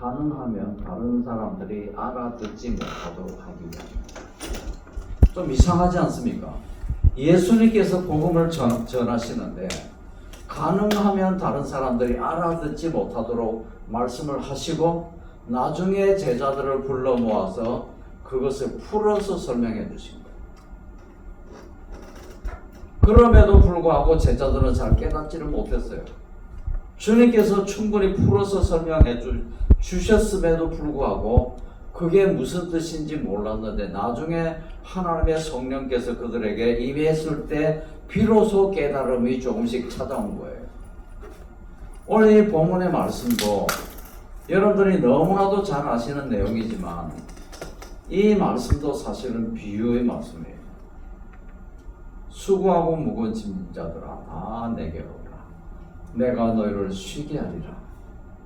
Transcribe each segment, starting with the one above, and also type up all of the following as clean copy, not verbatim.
가능하면 다른 사람들이 알아듣지 못하도록 하기 위함입니다. 좀 이상하지 않습니까? 예수님께서 복음을 전하시는데 가능하면 다른 사람들이 알아듣지 못하도록 말씀을 하시고 나중에 제자들을 불러 모아서 그것을 풀어서 설명해 주신 거예요. 그럼에도 불구하고 제자들은 잘 깨닫지를 못했어요. 주님께서 충분히 풀어서 설명해 주셨음에도 불구하고 그게 무슨 뜻인지 몰랐는데 나중에 하나님의 성령께서 그들에게 임했을 때 비로소 깨달음이 조금씩 찾아온 거예요. 오늘 이 본문의 말씀도 여러분들이 너무나도 잘 아시는 내용이지만 이 말씀도 사실은 비유의 말씀이에요. 수고하고 무거운 짐진 자들아 다 내게로 오라. 내가 너희를 쉬게 하리라.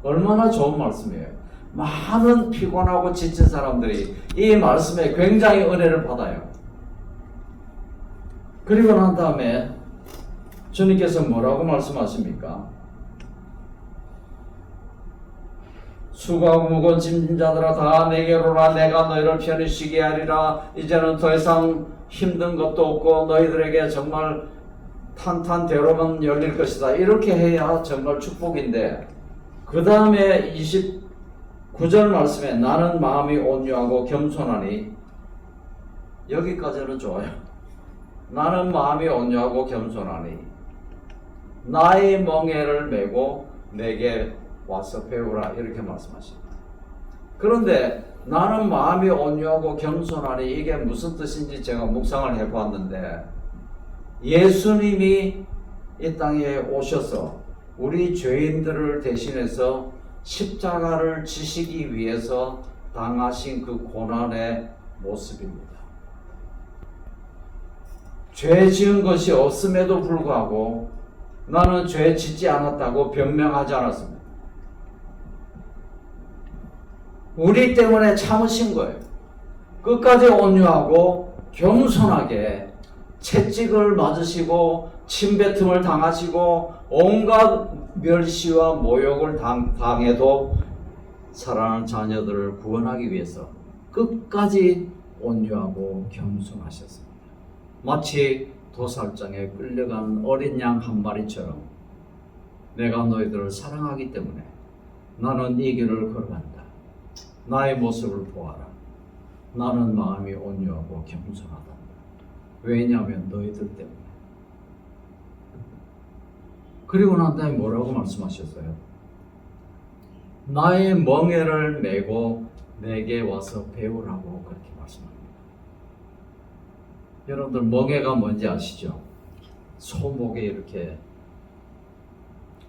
얼마나 좋은 말씀이에요. 많은 피곤하고 지친 사람들이 이 말씀에 굉장히 은혜를 받아요. 그리고 난 다음에 주님께서 뭐라고 말씀하십니까? 수고하고 무거운 짐진 자들아 다 내게로 오라. 내가 너희를 편히 쉬게 하리라. 이제는 더 이상 힘든 것도 없고 너희들에게 정말 탄탄대로만 열릴 것이다. 이렇게 해야 정말 축복인데 그 다음에 29절 말씀에 나는 마음이 온유하고 겸손하니 여기까지는 좋아요. 나는 마음이 온유하고 겸손하니 나의 멍에를 메고 내게 와서 배우라 이렇게 말씀하십니다. 그런데 나는 마음이 온유하고 겸손하니 이게 무슨 뜻인지 제가 묵상을 해보았는데 예수님이 이 땅에 오셔서 우리 죄인들을 대신해서 십자가를 지시기 위해서 당하신 그 고난의 모습입니다. 죄 지은 것이 없음에도 불구하고 나는 죄 짓지 않았다고 변명하지 않았습니다. 우리 때문에 참으신 거예요. 끝까지 온유하고 겸손하게 채찍을 맞으시고 침뱉음을 당하시고 온갖 멸시와 모욕을 당해도 사랑하는 자녀들을 구원하기 위해서 끝까지 온유하고 겸손하셨습니다. 마치 도살장에 끌려간 어린 양 한 마리처럼 내가 너희들을 사랑하기 때문에 나는 이 길을 걸어간다. 나의 모습을 보아라. 나는 마음이 온유하고 겸손하다. 왜냐하면 너희들 때문에. 그리고 난 다음에 뭐라고 말씀하셨어요? 나의 멍에를 메고 내게 와서 배우라고 그렇게 말씀합니다. 여러분들 멍에가 뭔지 아시죠? 소목에 이렇게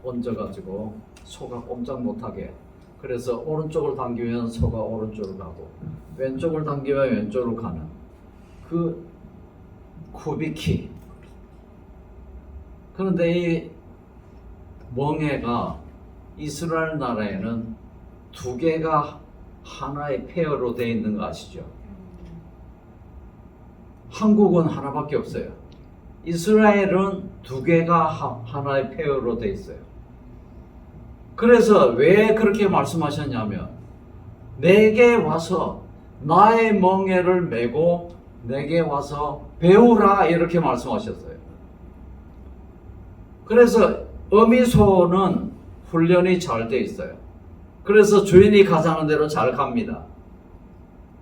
얹어가지고 소가 꼼짝 못하게, 그래서 오른쪽을 당기면 소가 오른쪽으로 가고 왼쪽을 당기면 왼쪽으로 가는 그 쿠비키. 그런데 이 멍에가 이스라엘 나라에는 두 개가 하나의 페어로 되어 있는 거 아시죠? 한국은 하나밖에 없어요. 이스라엘은 두 개가 하나의 페어로 되어 있어요. 그래서 왜 그렇게 말씀하셨냐면 내게 와서 나의 멍에를 메고 내게 와서 배우라 이렇게 말씀하셨어요. 그래서 어미소는 훈련이 잘 돼 있어요. 그래서 주인이 가자는 대로 잘 갑니다.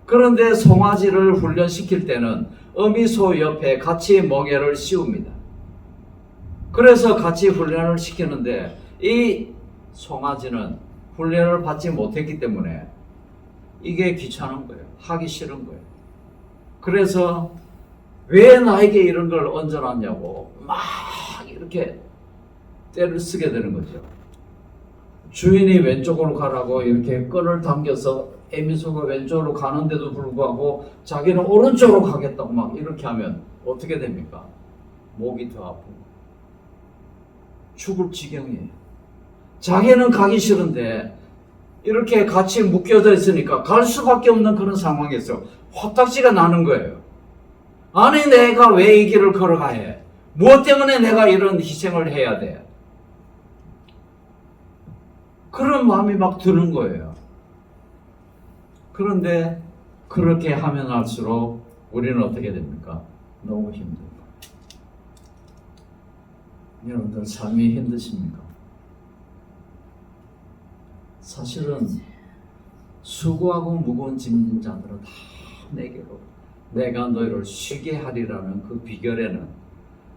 그런데 송아지를 훈련시킬 때는 어미소 옆에 같이 멍에를 씌웁니다. 그래서 같이 훈련을 시키는데 이 송아지는 훈련을 받지 못했기 때문에 이게 귀찮은 거예요. 하기 싫은 거예요. 그래서 왜 나에게 이런 걸 얹어놨냐고 막 이렇게 떼를 쓰게 되는 거죠. 주인이 왼쪽으로 가라고 이렇게 끈을 당겨서 에미소가 왼쪽으로 가는데도 불구하고 자기는 오른쪽으로 가겠다고 막 이렇게 하면 어떻게 됩니까? 목이 더 아프고 죽을 지경이에요. 자기는 가기 싫은데 이렇게 같이 묶여져 있으니까 갈 수밖에 없는 그런 상황에서 화딱지가 나는 거예요. 아니 내가 왜 이 길을 걸어가야 해? 무엇 때문에 내가 이런 희생을 해야 돼? 그런 마음이 막 드는 거예요. 그런데 그렇게 하면 할수록 우리는 어떻게 됩니까? 너무 힘들다. 여러분들 삶이 힘드십니까? 사실은 수고하고 무거운 짐진 자들은 다 내게로 내가 너희를 쉬게 하리라는 그 비결에는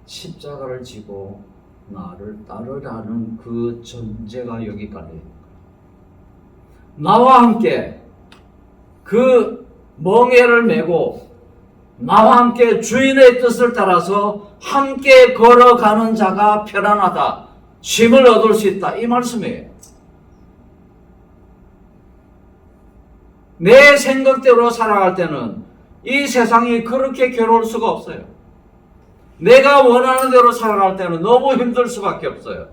십자가를 지고 나를 따르라는 그 전제가 여기 깔려 있는 거예요. 나와 함께 그 멍에를 메고 나와 함께 주인의 뜻을 따라서 함께 걸어가는 자가 편안하다, 쉼을 얻을 수 있다, 이 말씀이에요. 내 생각대로 살아갈 때는 이 세상이 그렇게 괴로울 수가 없어요. 내가 원하는 대로 살아갈 때는 너무 힘들 수밖에 없어요.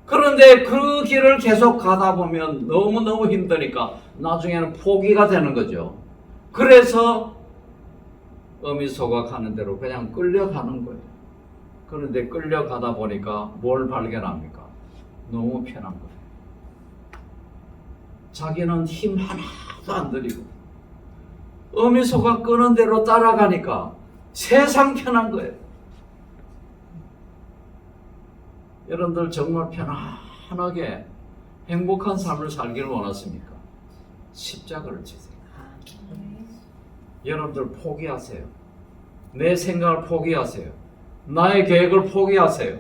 그런데 그 길을 계속 가다 보면 너무너무 힘드니까 나중에는 포기가 되는 거죠. 그래서 어미소가 가는 대로 그냥 끌려가는 거예요. 그런데 끌려가다 보니까 뭘 발견합니까? 너무 편한 거예요. 자기는 힘 하나도 안 들이고 어미소가 끄는 대로 따라가니까 세상 편한 거예요. 여러분들 정말 편안하게 행복한 삶을 살기를 원하십니까? 십자가를 지세요. 여러분들 포기하세요. 내 생각을 포기하세요. 나의 계획을 포기하세요.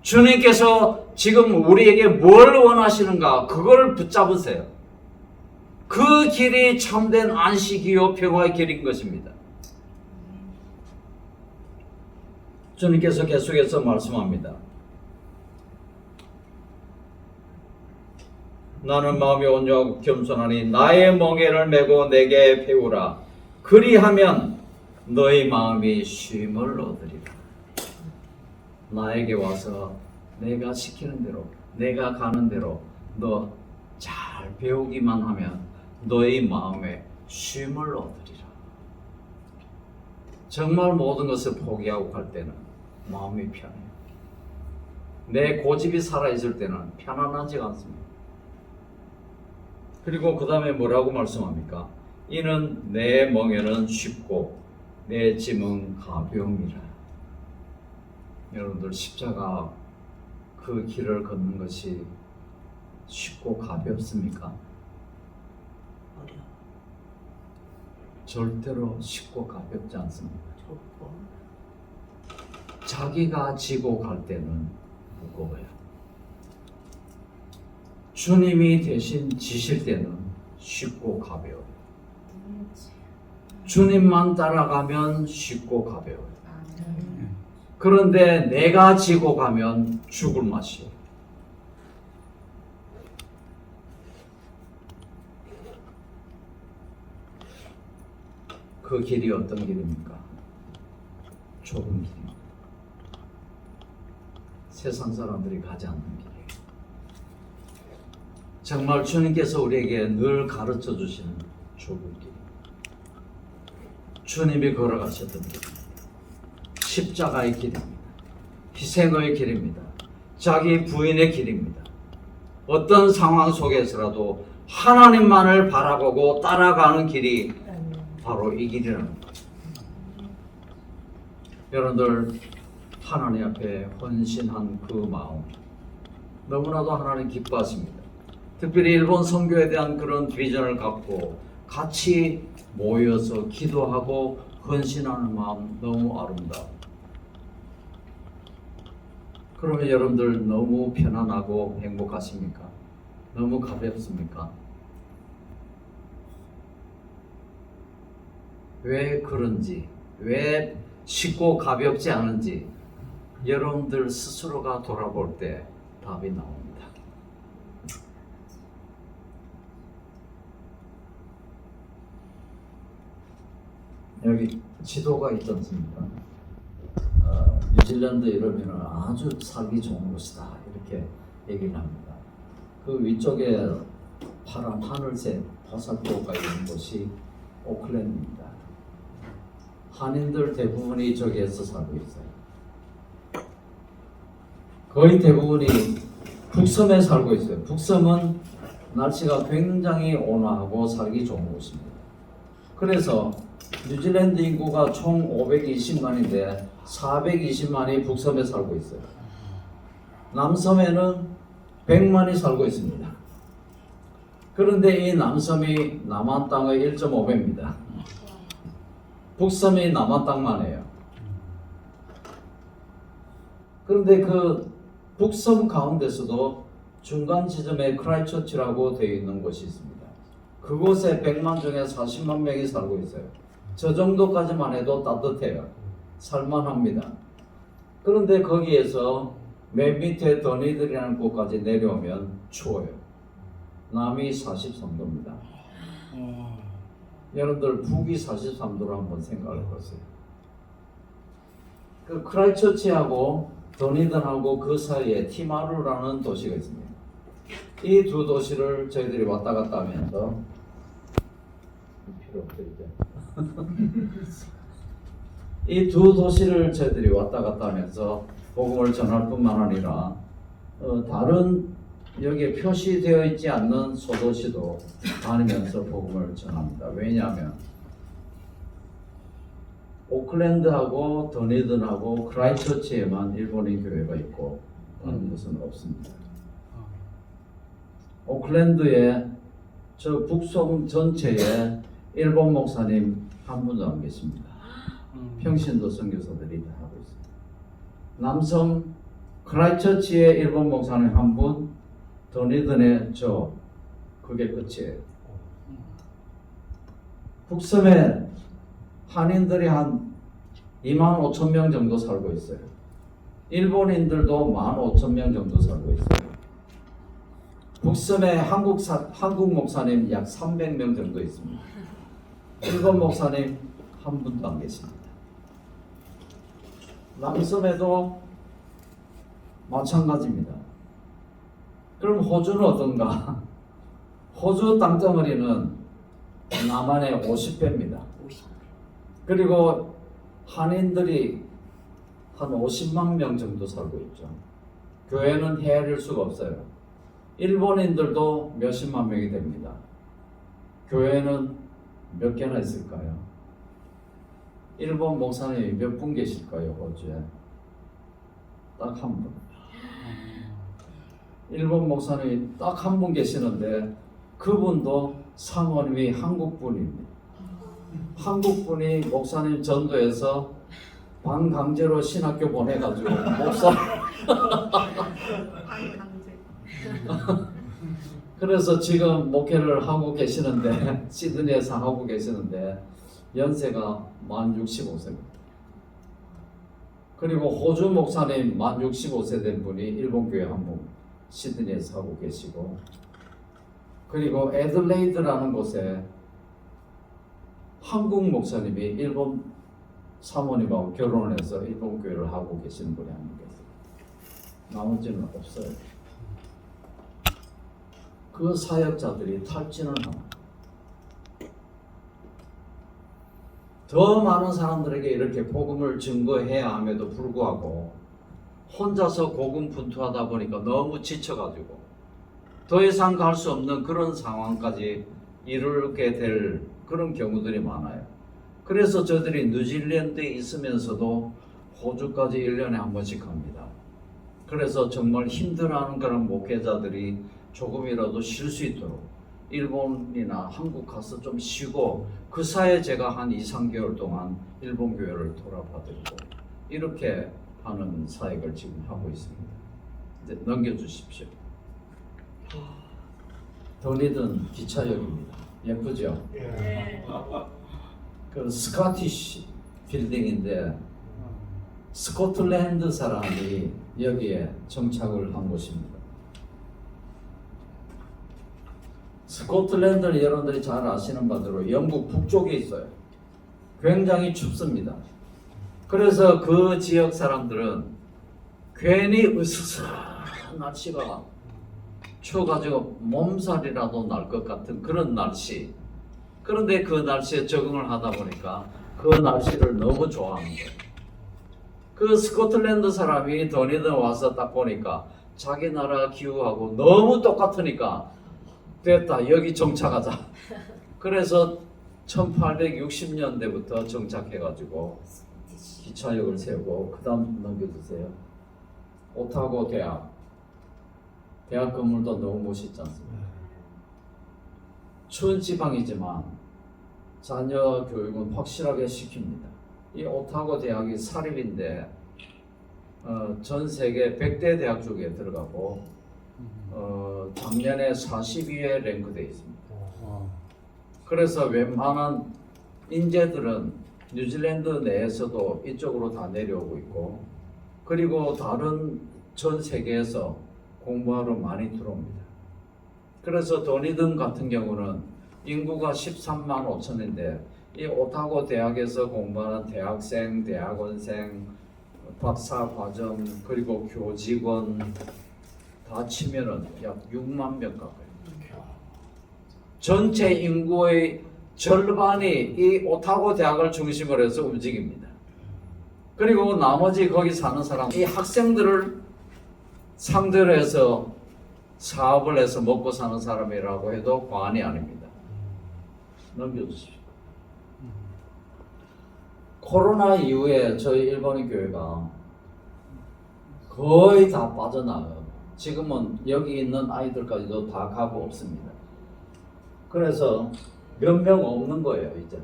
주님께서 지금 우리에게 뭘 원하시는가, 그걸 붙잡으세요. 그 길이 참된 안식이요 평화의 길인 것입니다. 주님께서 계속해서 말씀합니다. 나는 마음이 온유하고 겸손하니 나의 멍에를 메고 내게 배우라. 그리하면 너희 마음이 쉼을 얻으리라. 나에게 와서 내가 시키는 대로, 내가 가는 대로 너 잘 배우기만 하면 너희 마음에 쉼을 얻으리라. 정말 모든 것을 포기하고 갈 때는 마음이 편해요. 내 고집이 살아있을 때는 편안하지가 않습니다. 그리고 그 다음에 뭐라고 말씀합니까? 이는 내 멍에는 쉽고 내 짐은 가벼움이라. 여러분들 십자가 그 길을 걷는 것이 쉽고 가볍습니까? 어려워. 절대로 쉽고 가볍지 않습니다. 자기가 지고 갈 때는 무거워요. 주님이 대신 지실 때는 쉽고 가벼워요. 주님만 따라가면 쉽고 가벼워요. 그런데 내가 지고 가면 죽을 맛이에요. 그 길이 어떤 길입니까? 좁은 길입니다. 세상 사람들이 가지 않는 길이에요. 정말 주님께서 우리에게 늘 가르쳐 주시는 좁은 길. 주님이 걸어가셨던 길입니다. 십자가의 길입니다. 희생의 길입니다. 자기 부인의 길입니다. 어떤 상황 속에서라도 하나님만을 바라보고 따라가는 길이 바로 이 길이라는 거예요. 여러분들 하나님 앞에 헌신한 그 마음 너무나도 하나님 기뻐하십니다. 특별히 일본 선교에 대한 그런 비전을 갖고 같이 모여서 기도하고 헌신하는 마음 너무 아름다워. 그러면 여러분들 너무 편안하고 행복하십니까? 너무 가볍습니까? 왜 그런지, 왜 쉽고 가볍지 않은지 여러분들 스스로가 돌아볼 때 답이 나옵니다. 여기 지도가 있지 않습니까? 뉴질랜드 이러면 아주 살기 좋은 곳이다 이렇게 얘기를 합니다. 그 위쪽에 파란 하늘색 화살표가 있는 곳이 오클랜드입니다. 한인들 대부분이 저기에서 살고 있어요. 거의 대부분이 북섬에 살고 있어요. 북섬은 날씨가 굉장히 온화하고 살기 좋은 곳입니다. 그래서 뉴질랜드 인구가 총 520만인데 420만이 북섬에 살고 있어요. 남섬에는 100만이 살고 있습니다. 그런데 이 남섬이 남한 땅의 1.5배입니다. 북섬이 남한 땅만 해요. 그런데 그 북섬 가운데서도 중간 지점에 크라이처치라고 되어 있는 곳이 있습니다. 그곳에 100만 중에 40만 명이 살고 있어요. 저 정도까지만 해도 따뜻해요. 살만합니다. 그런데 거기에서 맨 밑에 더니들이라는 곳까지 내려오면 추워요. 남이 43도입니다. 여러분들 북이 43도로 한번 생각을 해보세요. 그 크라이처치하고 더니든하고 그 사이에 티마루라는 도시가 있습니다. 이 두 도시를 저희들이 왔다 갔다 하면서 필요 없죠 이제. 이 두 도시를 저희들이 왔다 갔다 하면서 복음을 전할 뿐만 아니라 다른 여기에 표시되어 있지 않는 소도시도 다니면서 복음을 전합니다. 왜냐하면 오클랜드하고 더니든하고 크라이처치에만 일본인 교회가 있고 다른 곳은 없습니다. 오클랜드에 저 북섬 전체에 일본 목사님 한 분도 안 계십니다. 평신도 선교사들이 다 하고 있습니다. 남섬 크라이처치에 일본 목사님 한 분, 더니든에 그게 끝이에요. 북섬에 한인들이 한 2만 5천 명 정도 살고 있어요. 일본인들도 1만 5천 명 정도 살고 있어요. 북섬에 한국 목사님 약 300명 정도 있습니다. 일본 목사님 한 분도 안 계십니다. 남섬에도 마찬가지입니다. 그럼 호주는 어떤가? 호주 땅덩어리는 남한의 50배입니다. 그리고 한인들이 한 50만 명 정도 살고 있죠. 교회는 헤아릴 수가 없어요. 일본인들도 몇십만 명이 됩니다. 교회는 몇 개나 있을까요? 일본 목사님이 몇 분 계실까요, 호주에? 딱 한 분. 일본 목사님이 딱 한 분 계시는데 그분도 사모님이 한국분입니다. 한국분이 목사님 전도해서 반강제로 신학교 보내가지고 목사 반강제. 그래서 지금 목회를 하고 계시는데 시드니에서 하고 계시는데 연세가 만 65세입니다. 그리고 호주 목사님 만 65세 된 분이 일본 교회 한 분 시드니에서 하고 계시고, 그리고 애들레이드라는 곳에 한국 목사님이 일본 사모님하고 결혼해서 일본 교회를 하고 계시는 분이 한 분 계세요. 나머지는 없어요. 그 사역자들이 탈진을 합니다. 더 많은 사람들에게 이렇게 복음을 증거해야 함에도 불구하고 혼자서 고군분투하다 보니까 너무 지쳐가지고 더 이상 갈 수 없는 그런 상황까지 이르게 될 그런 경우들이 많아요. 그래서 저들이 뉴질랜드에 있으면서도 호주까지 1년에 한 번씩 갑니다. 그래서 정말 힘들어하는 그런 목회자들이 조금이라도 쉴 수 있도록 일본이나 한국 가서 좀 쉬고 그 사이에 제가 한 2-3개월 동안 일본 교회를 돌아봐드리고 이렇게 하는 사역을 지금 하고 있습니다. 이제 넘겨주십시오. 더니든 기차역입니다. 예쁘죠? 네. 그 스코티시 빌딩인데 스코틀랜드 사람이 여기에 정착을 한 곳입니다. 스코틀랜드는 여러분들이 잘 아시는 바대로 영국 북쪽에 있어요. 굉장히 춥습니다. 그래서 그 지역 사람들은 괜히 으스스한 날씨가 추워가지고 몸살이라도 날 것 같은 그런 날씨. 그런데 그 날씨에 적응을 하다 보니까 그 날씨를 너무 좋아하는 거예요. 그 스코틀랜드 사람이 더니든 와서 딱 보니까 자기 나라 기후하고 너무 똑같으니까 됐다. 여기 정착하자. 그래서 1860년대부터 정착해가지고 기차역을 세우고 그 다음 넘겨주세요. 오타고 대학 건물도 너무 멋있지 않습니까? 추운 지방이지만 자녀 교육은 확실하게 시킵니다. 이 오타고 대학이 사립인데 전 세계 100대 대학 중에 들어가고 작년에 42회 랭크되어 있습니다. 그래서 웬만한 인재들은 뉴질랜드 내에서도 이쪽으로 다 내려오고 있고 그리고 다른 전 세계에서 공부하러 많이 들어옵니다. 그래서 도니든 같은 경우는 인구가 13만 5천인데 이 오타고 대학에서 공부하는 대학생, 대학원생, 박사 과정 그리고 교직원 다 치면은 약 6만 명 가까이. 전체 인구의 절반이 이 오타고 대학을 중심으로 해서 움직입니다. 그리고 나머지 거기 사는 사람, 이 학생들을 상대로 해서 사업을 해서 먹고 사는 사람이라고 해도 과언이 아닙니다. 넘겨주십시오. 코로나 이후에 저희 일본인 교회가 거의 다 빠져나가요. 지금은 여기 있는 아이들까지도 다 가고 없습니다. 그래서 몇 명 없는 거예요, 이제.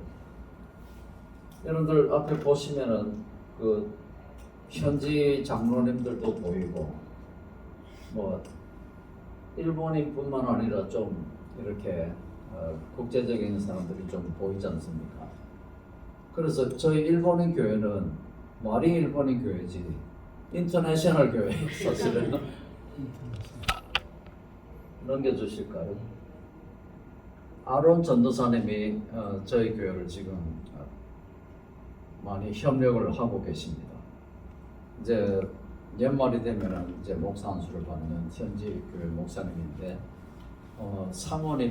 여러분들 앞에 보시면은 그 현지 장로님들도 보이고 뭐 일본인뿐만 아니라 좀 이렇게 국제적인 사람들이 좀 보이지 않습니까? 그래서 저희 일본인 교회는 말이 일본인 교회지 인터내셔널 교회 사실은. 넘겨주실까요? 아론 전도사님이 저희 교회를 지금 많이 협력을 하고 계십니다. 이제 연말이 되면은 이제 목사 안수를 받는 현지 교회 목사님인데 사모님